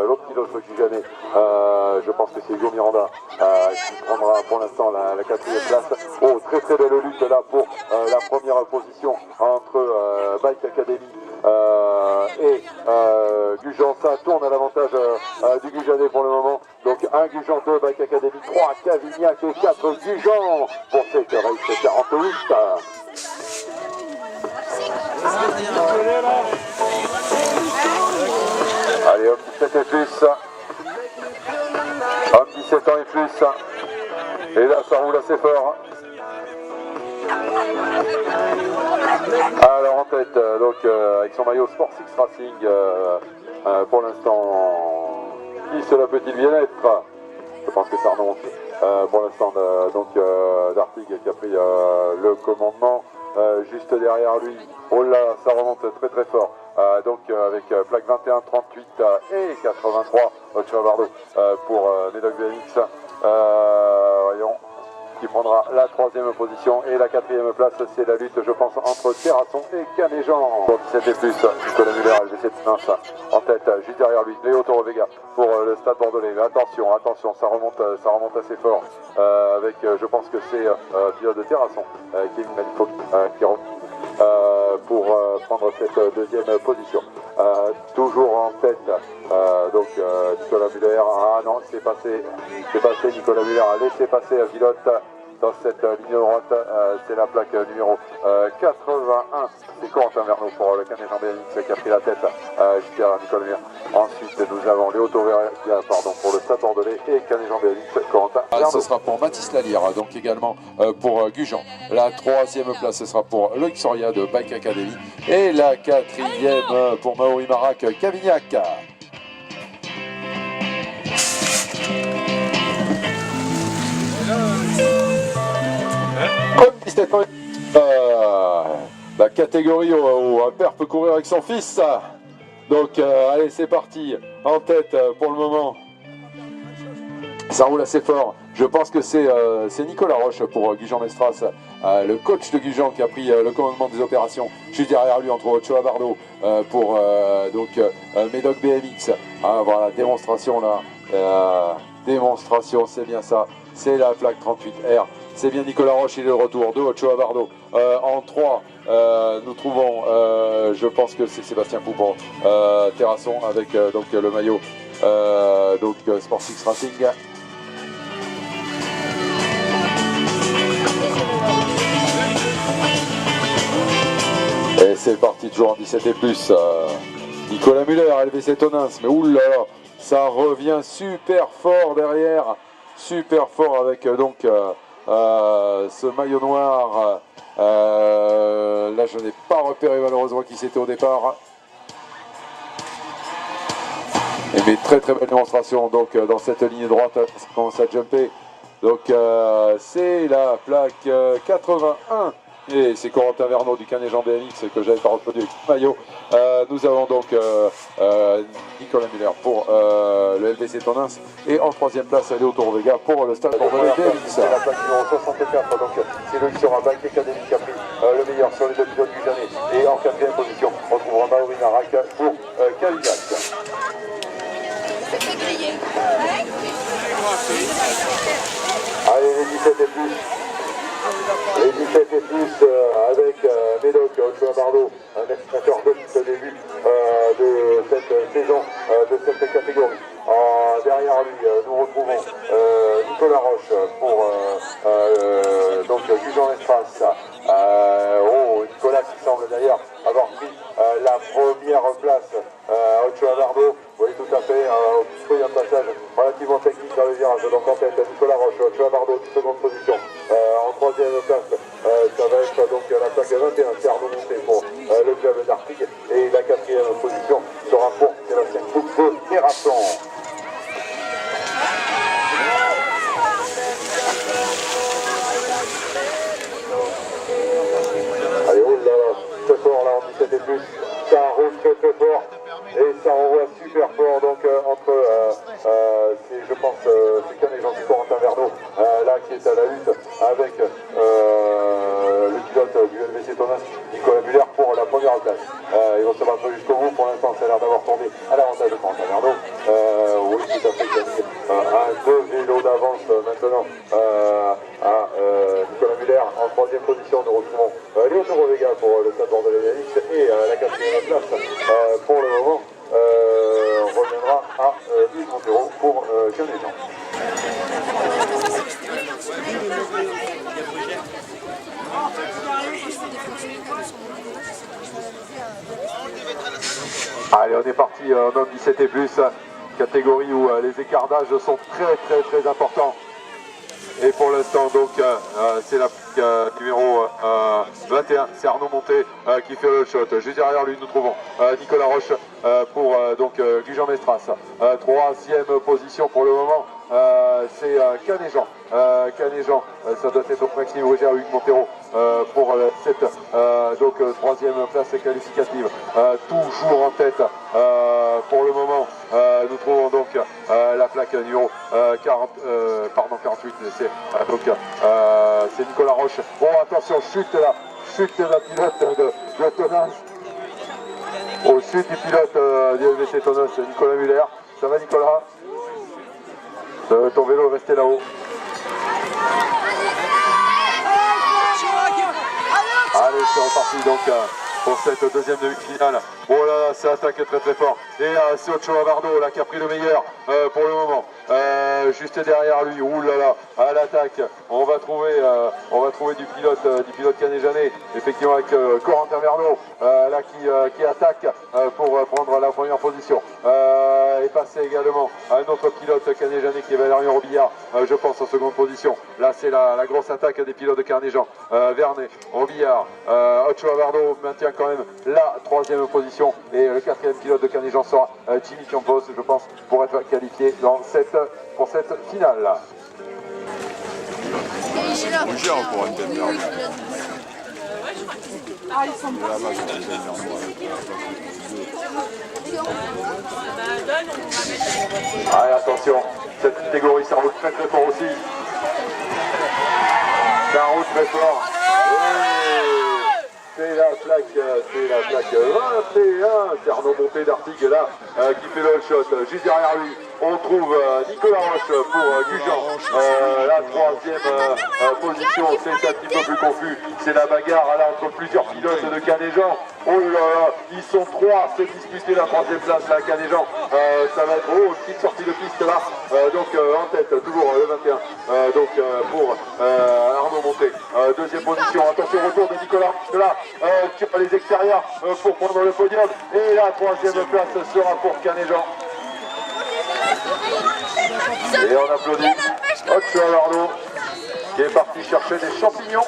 l'autre pilote Gujanais. Je pense que c'est Hugo Miranda qui prendra pour l'instant la quatrième place. Oh, très belle lutte là pour la première position entre Bike Academy et Gujan. Ça tourne à l'avantage du Gujanais pour le moment. Donc 1 Gujan, 2 Bike Academy, 3 Cavignac et 4 Gujan pour cette race 48. Allez, homme 17 et plus. Homme 17 ans et plus. Et là, ça roule assez fort. Alors en tête, donc avec son maillot Sport 6 Racing, pour l'instant, qui cela peut-il bien être? Je pense que ça remonte. Pour l'instant, donc Dartig qui a pris le commandement. Juste derrière lui, oh là, ça remonte très fort. Donc avec plaque 21, 38 et 83 Ochoa Bardo pour Médoc BMX. Voyons qui prendra la troisième position et la quatrième place. C'est la lutte, je pense, entre Terrasson et Canéjean. Pour 17 et plus, Nicolas Muller, LVC Mince en tête, juste derrière lui, Léo Toro Vega pour le Stade Bordelais. Mais attention, ça remonte assez fort avec, je pense que c'est pilote de Terrasson, Kevin Manifold, qui remonte pour prendre cette deuxième position. Toujours en tête, donc Nicolas Muller. Ah non, c'est passé Nicolas Muller a laissé passer à pilote dans cette ligne droite. C'est la plaque numéro 81. C'est Corentin Verneau pour le Canéjean BMX qui a pris la tête juste derrière Nicolas Muller. Ensuite, nous avons Léo Tauvergne pour le Stade Bordelais et Canéjean BMX, Corentin Verneau. Ce sera pour Mathis Lalire, donc également pour Gujan. La troisième place, ce sera pour Loïc Soria de Bike Academy. Et la quatrième pour Maori Marac Cavignac. La catégorie où un père peut courir avec son fils. Donc allez, c'est parti. En tête pour le moment. Ça roule assez fort. Je pense que c'est Nicolas Roche pour Gujan Mestras, le coach de Gujan qui a pris le commandement des opérations. Juste derrière lui, entre Ochoa Bardo pour Médoc BMX. Ah, voilà, démonstration là. Démonstration, c'est bien ça. C'est la plaque 38R. C'est bien Nicolas Roche, il est de retour. 2, Ochoa Bardo. En 3, nous trouvons, je pense que c'est Sébastien Poupon, Terrasson avec donc le maillot Sport 6 Racing. Et c'est parti, toujours en 17 et plus. Nicolas Muller, LVC Tonins. Mais oulala, ça revient super fort derrière. Super fort avec donc ce maillot noir. Là, je n'ai pas repéré malheureusement qui c'était au départ. Mais très belle démonstration donc dans cette ligne droite, ça commence à jumper. Donc c'est la plaque 81 et c'est Corentin Verneau du Canéjean BMX que j'avais pas reconnu avec le maillot. Nous avons donc Nicolas Muller pour le LVC Tonins et en troisième place Léo Toro Vega pour le Stade Bordelais BMX. C'est la plaque numéro 64, donc c'est lui qui aura Bike Academy qui a pris le meilleur sur les deux pilotes du Gujanais. Et en quatrième position, on trouvera Maori Marac pour Cavignac. Allez, les 17 et plus. Les 17 et plus avec Médoc, Ochoa Bardo, un estimateur de début de cette saison, de cette catégorie. Derrière lui, nous retrouvons Nicolas Roche pour donc Gujan Mestras. Nicolas qui semble d'ailleurs avoir pris la première place. Ochoa Bardo, oui tout à fait, un passage relativement technique dans le virage. Donc en tête, Nicolas Roche, Ochoa Bardo, seconde position. En troisième place, ça va être donc la plaque 21, c'est Arnaud Monté pour le club d'Artig. Et la quatrième position sera pour Sébastien Poupon Terrasson. Allez, oh là là, très fort là en 17 et plus, ça roule très fort et ça envoie super fort donc entre, je pense, c'est Canéjean du Corentin Verneau là qui est à la lutte avec le pilote du LVC Tonas, Nicolas Muller, pour la première place. Ils vont se battre jusqu'au bout. Pour l'instant, ça a l'air d'avoir tourné à l'avantage de Quentin Verneau. Oui, tout à fait, deux vélos d'avance maintenant à Nicolas Muller. En troisième position, nous retrouvons Léo Vega pour le Stade Bordelais et la quatrième place pour le moment reviendra à Yves Montero pour Canet-Jean. Allez, on est parti en homme 17 et plus, catégorie où les écartages sont très importants. Et pour l'instant, donc, c'est la numéro 21, c'est Arnaud Monté qui fait le shot. Juste derrière lui, nous trouvons Nicolas Roche pour Gujan Mestras. Troisième position pour le moment, c'est Canet-Jean. Canet-Jean, ça doit être Maxime Rougère, Hugues Montero pour cette troisième place qualificative. Toujours en tête pour le moment. Nous trouvons donc la plaque numéro 48, c'est Nicolas Roche. Bon, attention, chute de la pilote de Tonas. Au chute du pilote du LVC Tonas, Nicolas Muller. Ça va, Nicolas? Ton vélo est resté là-haut. Allez, c'est reparti donc pour cette deuxième demi-finale. Oh là là, ça attaque très fort. Et c'est Ochoa Vardo là qui a pris le meilleur pour le moment. Juste derrière lui, oulala, à l'attaque, on va trouver du pilote canéjanais, effectivement avec Corentin Verneau là qui attaque pour prendre la première position. Et passer également à un autre pilote canéjanais qui est Valérian Robillard, je pense en seconde position. Là c'est la grosse attaque des pilotes de Carnéjan. Vernet, Robillard, Ochoa Vardo maintient quand même la troisième position. Et le quatrième pilote de Carnéjan sera Jimmy Campos, je pense, pour être qualifié pour cette finale. Rougère pour être bien. Ah, ils sont pas. Allez, attention, cette catégorie, ça roule très fort aussi. Ça roule très fort. C'est la plaque 21, c'est Arnaud Monté d'Artigue là qui fait le shot. Juste derrière lui, on trouve Nicolas Roche pour Gujan. La troisième position, c'est un petit peu plus confus. C'est la bagarre là entre plusieurs pilotes de Canet-Jean. Oh là là, ils sont trois à se disputer la troisième place là, Canet-Jean. Ça va être une petite sortie de piste là. En tête, toujours le 21. Pour Arnaud Monté. Deuxième position, attention, retour de Nicolas là. Sur les extérieurs pour prendre le podium. Et la troisième place sera pour Canet-Jean. Et on applaudit Ochoa Vardo qui est parti chercher des champignons.